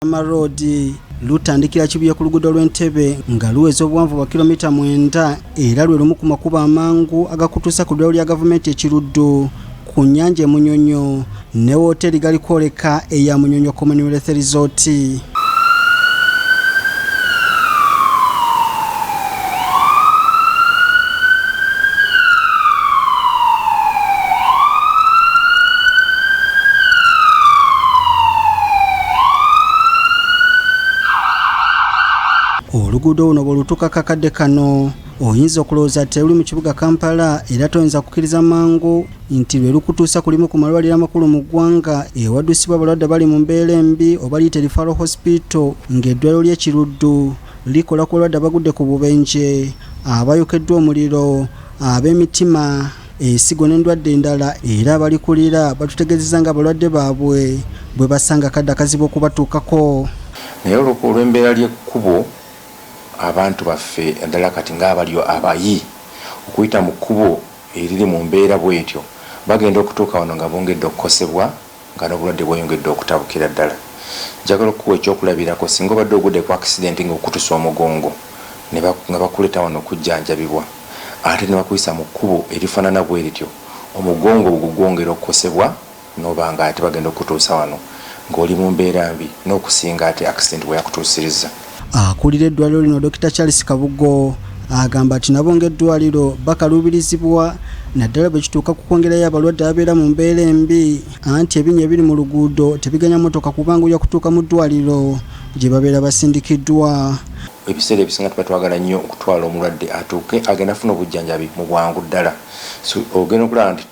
Road lutandikira Kibuye ku luguudo lw'Entebbe nga luweza obuwanvu bwa kilomita 9 era lwe lumu ku makubo amangu agakutuusa ku ddwaliro lya gavumenti e Kiruddu ku nnyanja Munyonyo ne wooteri gali kwoleka eya Munyonyo Commonwealth Resort. Oluguudo luno bw'olutuuka kakadde kano oyinza okulowooza nti luli mu kibuga Kampala era toyinza kukkiriza mangu nti lwe lukutuusa ku limu ku malwaliro amakulu mu ggwanga ewaddusibwa abalwadde bali mu mbeera embi oba Ly'e Referral Hospital ng'eddwaliro ly'e Kiruddu likola ku balwadde abagudde ku bubenje, abayokeddwa omuliro, ab'emitima, ensigo n'endwadde endala era abalikulira batutegeezezza nga abalwadde baabwe bwe basanga kadde akazibu okubatuukako. Naye olw'embeera ly'ekkubo abantu baffe endala kati ng'abalyo abayi okuyita mu kkubo eriri mu mbeera bwetyo bagenda okutuuka wano nga bongedde okukosebwa nga n'obulwadde bweyongedde okutabukira ddala. Njagala okuwa ekyokulabirako singa obadde ogudde ku accident ng'okutusa omugongo nga bakuleeta wano okujjanjabibwa ate ne bakuyisa mu kkubo erifaanana bwe lityo omugongo gugwongera okukosebwa n'oba nga ate bagenda okutuusa wano ng'oli mu mbeera mbi n'okusinga ate accident bwe yakutuusiriza. Akulira eddwaliro lino Dr. Charles Kabugo agamba ati nabo ng'eddwaliro bakaluubirizibwa naddala bwe kituuka ku kwongerayo abalwadde abeera mu mbeera embi anti ebinya ebiri mu luguudo tebiganya motoka kubanguya kutuuka mu ddwaliro gye babeera basindikiddwa. Ebiseera ebisinga tuba twagala nnyo okutwala omulwadde atuuke agenda afuna obujjanjabi mu bwangu ddala. So ogenda okulaba nti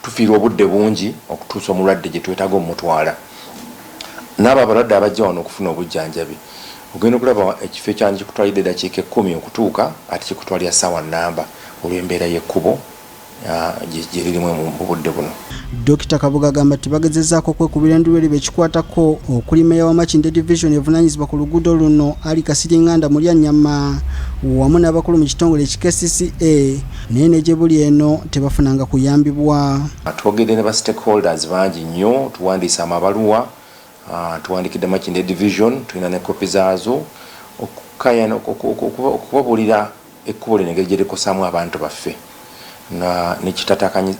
tufiirwa obudde bungi okutuusa omulwadde gye twetaaga omutwala. N'abo abalwadde abajja wano okufuna obujjanjabi ogenda okulaba ekifo ekyanjye kikutwalidde eddakiika 10 okutuuka ate kikutwalira ssaawa nnamba olw'embeera y'ekkubo gye lirimu mu budde buno. Dr. Kabuga agamba nti bagezezzaako okwekubira endulu eri bekikwatako okuli Meya wa Makindye Division evunaanyizibwa ku luguudo luno Ali Kasiringanda mu Ly'e wamu n'abakulu mu kitongole KCCA naye ne gye buli eno tebafunanga kuyambibwa. Twogedde ne ba stakeholders bangi nnyo tuwandiise amabaluwa tuwandikidde Makindye Division tulina ne kopi zaazo okukayana okubabuulira ekkubo lino engeri gye likosaamu abantu baffe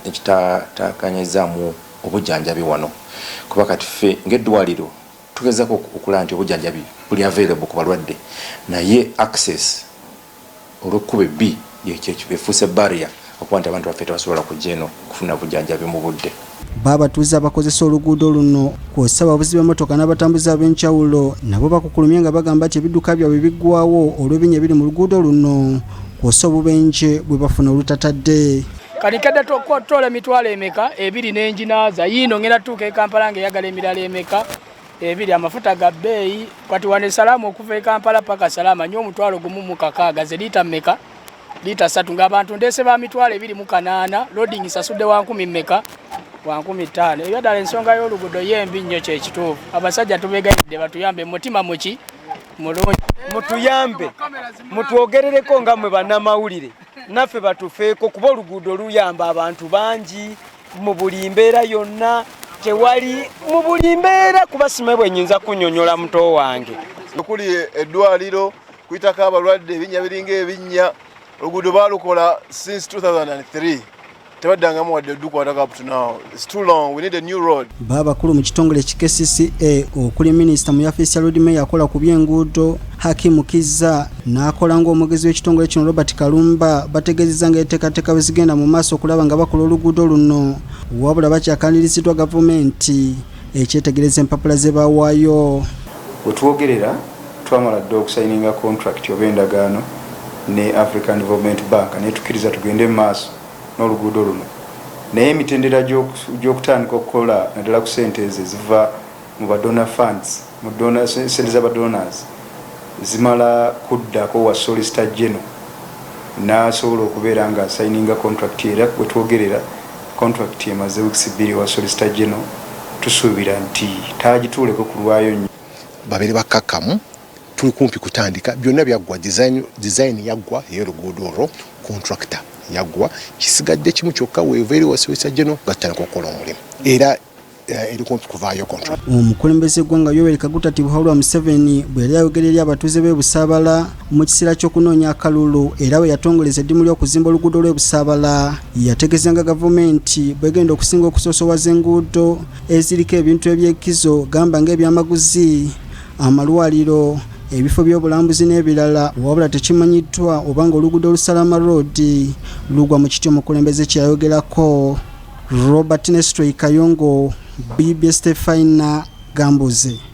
nekitatakanyizaamu obujjanjabi wano kuba kati ffe ng'eddwaliro tugezaako okulaba nti obujjanjabi buli available ku balwadde naye access olw'ekkubo ebbi efuuse barrier okuba nti abantu baffe tebasobola kujja eno kufuna bujjanjabi mu budde. Babatuuze abakozesa oluguudo luno kw'ossa abavuzi b'emmotoka n'abatambuzi ab'enjawulo nabo bakukulumye nga bagamba nti ebidduka byabwe biggwawo olw'ebinya ebiri mu luguudo luno kw'ossa obubenje bwe bafuna olutatadde. Kati kadde twola emitwalo emeka ebiri n'enjinaaza yiino ngenda tuuka e Kampala ng'eyagala emirala emeka ebiri amafuta ga bbeeyi kati wane Salaama okuva e Kampala paka Salaama nnyo omutwalo gumu mu kakaaga ze liita mmeka liita 3 ng'abantu ndeese ba mitwalo 28 loading sasudde wa 10 mmeka wa 15 ebyo ddala ensonga y'oluguudo y'embi nnyo kyekituufu. Abasajja tubegayidde batuyambe mutima muki mulungi mutuyambe mutwogerereko nga mwe bannamawulire naffe batufeeko kuba oluguudo luyamba abantu bangi mu buli mbeera yonna tewali mu buli mbeera kuba sime bwe nnyinza kunnyonnyola muto wange. Okuli Eddwaliro kuyitako abalwadde ebinya biringa ebinya oluguudo baalukola since 2003 tebaddangamu wadde dukwatako up to now. It's too long. We need a new road. Abakulu mu kitongole KCCA okuli minisita mu yafeesi ya Lord Mayor akola ku by'enguudo Hakimu Kizza n'akola ng'omugezi w'ekitongole kino Robert Kalumba bategeezezza ng'enteekateeka bwe zigenda mu maaso okulaba nga bakola oluguudo luno wabula bakyakaniriziddwa gavumenti ekyetegereza empapula ze baawaayo. Bwe twogerera twamala dda okusayininga contract oba endagaano ne African Development Bank ne tukkiriza tugende mu maaso n'oluguudo luno naye emitendera gy'okutandika okukola naddala ku ssente ezo ziva mu badonor funds mu ssente z'abadonors zimala kuddako wa Solicitor General n'asobola okubeera nga asayininga contract era bwe twogerera contract emaze weeks 2 wa Solicitor General tusuubira nti taagituuleko ku lwayo nnyo babeere bakkakkamu tuli kumpi kutandika byonna byaggwa design yaggwa ey'oluguudo olwo contractor yagwa kisigadde kimu kyokka weeva eri wa Solicitor General gatandika okukola omulimu era eri kumpi kuvaayo control. Omukulembeze gwanga Yoweri Kaguta Tibuhaulwa Museveni bwe yali ayogerera eri abatuuze b'e Busaabala mu kiseera ky'okunoonya akalulu era we yatongoleza eddimu ly'okuzimba oluguudo lw'e Busaabala yategeeza nga gavumenti bwegenda okusinga okusoosowaza enguudo eziriko ebintu eby'ekkizo gamba ng'ebyamaguzi, amalwaliro, ebifo by'obulambuzi n'ebirala wabula tekimanyiddwa oba nga oluguudo Salaama Road lugwa mu kiti omukulembeze kye yayogerako. Robert Nestroy Kayongo, BBS Stefina Gambuze.